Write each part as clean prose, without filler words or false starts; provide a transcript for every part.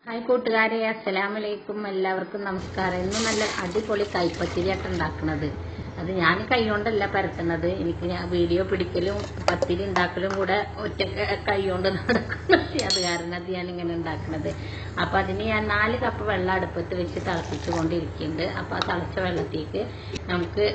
Hi കൂട്ടുകാരെ, അസ്സലാമലൈക്കും. എല്ലാവർക്കും നമസ്കാരം. ഇന്ന് നല്ല അടിപൊളി കൈപ്പത്തിരിയായിട്ട് ഉണ്ടാക്കുന്നത്. അത് ഞാൻ കൈകൊണ്ടല്ല പരത്തുന്നത്. എനിക്ക് വീഡിയോ പിടിക്കലും പത്തിരി ഉണ്ടാക്കലും കൂടെ ഒറ്റ കൈകൊണ്ട് നടക്കുന്നത്. അത് കാരണം അത് ഞാനിങ്ങനെ ഉണ്ടാക്കുന്നത്. അപ്പം അതിന് ഞാൻ 4 കപ്പ് വെള്ളം അടുപ്പത്ത് വെച്ച് തിളപ്പിച്ചു കൊണ്ടിരിക്കുന്നുണ്ട്. അപ്പം ആ തിളച്ച വെള്ളത്തേക്ക് നമുക്ക്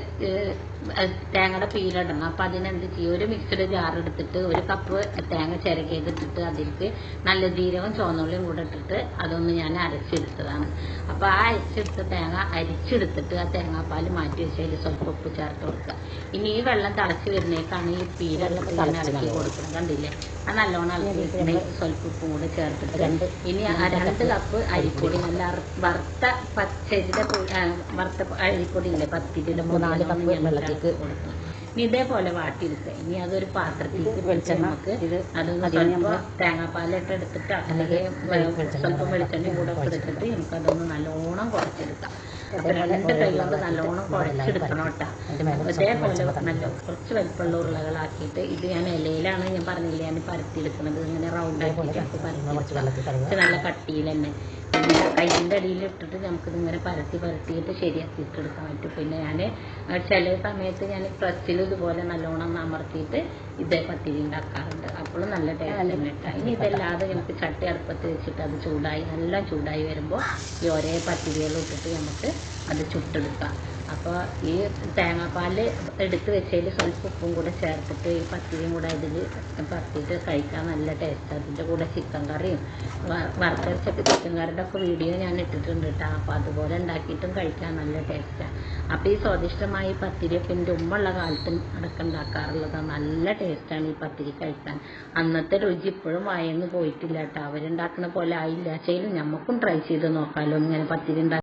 തേങ്ങയുടെ പീലിടണം. അപ്പം അതിനെന്ത് ചെയ്യും, ഒരു മിക്സിയുടെ ജാർ എടുത്തിട്ട് 1 കപ്പ് തേങ്ങ ചിരകിയതിട്ടിട്ട് അതിലേക്ക് നല്ല ജീരകം ചുവന്നുള്ളിയും കൂടെ ഇട്ടിട്ട് അതൊന്ന് ഞാൻ അരച്ചെടുത്തതാണ്. അപ്പോൾ ആ അരച്ചെടുത്ത തേങ്ങ അരിച്ചെടുത്തിട്ട് ആ തേങ്ങാപ്പാൽ മാറ്റി വെച്ചതിൽ സ്വല്പം ഉപ്പ് ചേർത്ത് കൊടുക്കുക. ഇനി ഈ വെള്ളം തിളച്ച് വരുന്നേക്കാണ് ഈ പീലെടുത്ത് ഞാൻ ഇളക്കി കൊടുക്കണം. കണ്ടില്ലേ, അത് നല്ലോണം ഇളക്കി വെച്ചിട്ടുണ്ടെങ്കിൽ സ്വല്പം ഉപ്പും കൂടെ ചേർത്തിട്ട് ഇനി 2 കപ്പ് അരിപ്പൊടി, നല്ല വറുത്ത പച്ചരിയുടെ വറുത്ത അരിപ്പൊടി ഇല്ലേ, പത്തിരിയുടെ 4 കപ്പ് വെള്ളത്തിലേക്ക് കൊടുക്കണം. ഇനി ഇതേപോലെ വാട്ടിയെടുക്കുക. ഇനി അതൊരു പാത്രത്തിലേക്ക് വെളിച്ചെണ്ണ നമുക്ക് അതൊന്ന് സ്വല്പം തേങ്ങാപ്പാലിട്ട് എടുത്തിട്ട് അതിലേക്ക് സ്വല്പം വെളിച്ചെണ്ണയും കൂടെ എടുത്തിട്ട് നമുക്കതൊന്ന് നല്ലോണം കുഴച്ചെടുക്കാം. അപ്പം 2 കൈ കൊണ്ട് നല്ലോണം കുഴച്ചെടുക്കണം കേട്ടോ. ഇതേപോലെ നല്ല കുറച്ച് വലിപ്പമുള്ള ഉരുളകളാക്കിയിട്ട് ഇത് ഞാൻ ഇലയിലാണ്, ഞാൻ പറഞ്ഞില്ലേ, ഞാൻ പരത്തിയെടുക്കുന്നത്. ഇങ്ങനെ റൗണ്ടാക്കിയിട്ട് നമുക്ക് പരത്തിയെടുക്കാം. നല്ല കട്ടിയിൽ തന്നെ കൈൻ്റെ അടിയിൽ ഇട്ടിട്ട് നമുക്കിതിങ്ങനെ പരത്തിയിട്ട് ശരിയാക്കിയിട്ട് എടുക്കാൻ പറ്റും. പിന്നെ ഞാൻ ചില സമയത്ത് ഞാൻ പ്രസ്സിൽ ഇതുപോലെ നല്ലോണം അമർത്തിയിട്ട് ഇതേ പത്തിരി ഉണ്ടാക്കാറുണ്ട്. അപ്പോഴും നല്ല ടേസ്റ്റ് ഇട്ടാൽ. ഇനി ഇതല്ലാതെ നമുക്ക് ചട്ടി അടുപ്പത്ത് വെച്ചിട്ട് അത് നല്ല ചൂടായി വരുമ്പോൾ ഈ ഒരേ പത്തിരികളും ഇട്ടിട്ട് നമുക്ക് അത് ചുട്ടെടുക്കാം. അപ്പോൾ ഈ തേങ്ങാപ്പാൽ എടുത്ത് വെച്ചതിൽ സ്വല്പം ഉപ്പും കൂടെ ചേർത്തിട്ട് ഈ പത്തിരിയും കൂടെ അതിൽ പരത്തിയിട്ട് കഴിക്കാൻ നല്ല ടേസ്റ്റ്. അതിൻ്റെ കൂടെ ചിക്കൻ കറിയും വറുത്തരച്ചൊക്കെ ചിക്കൻ കറിയുടെ ഒക്കെ വീഡിയോ ഞാൻ ഇട്ടിട്ടുണ്ട് കേട്ടോ. അപ്പോൾ അതുപോലെ ഉണ്ടാക്കിയിട്ടും കഴിക്കാൻ നല്ല ടേസ്റ്റാണ്. അപ്പോൾ ഈ സ്വാദിഷ്ടമായ ഈ പത്തിരിയൊക്കെ എൻ്റെ ഉമ്മുള്ള കാലത്തും അടക്കം ഉണ്ടാക്കാറുള്ളതാണ്. നല്ല ടേസ്റ്റാണ് ഈ പത്തിരി കഴിക്കാൻ. അന്നത്തെ രുചി ഇപ്പോഴും വായന്ന് പോയിട്ടില്ല കേട്ടോ. അവരുണ്ടാക്കുന്ന പോലെ ആയില്ല. ചെയ്യലും നമുക്കും ട്രൈ ചെയ്ത് നോക്കാമല്ലോ ഇങ്ങനെ പത്തിരി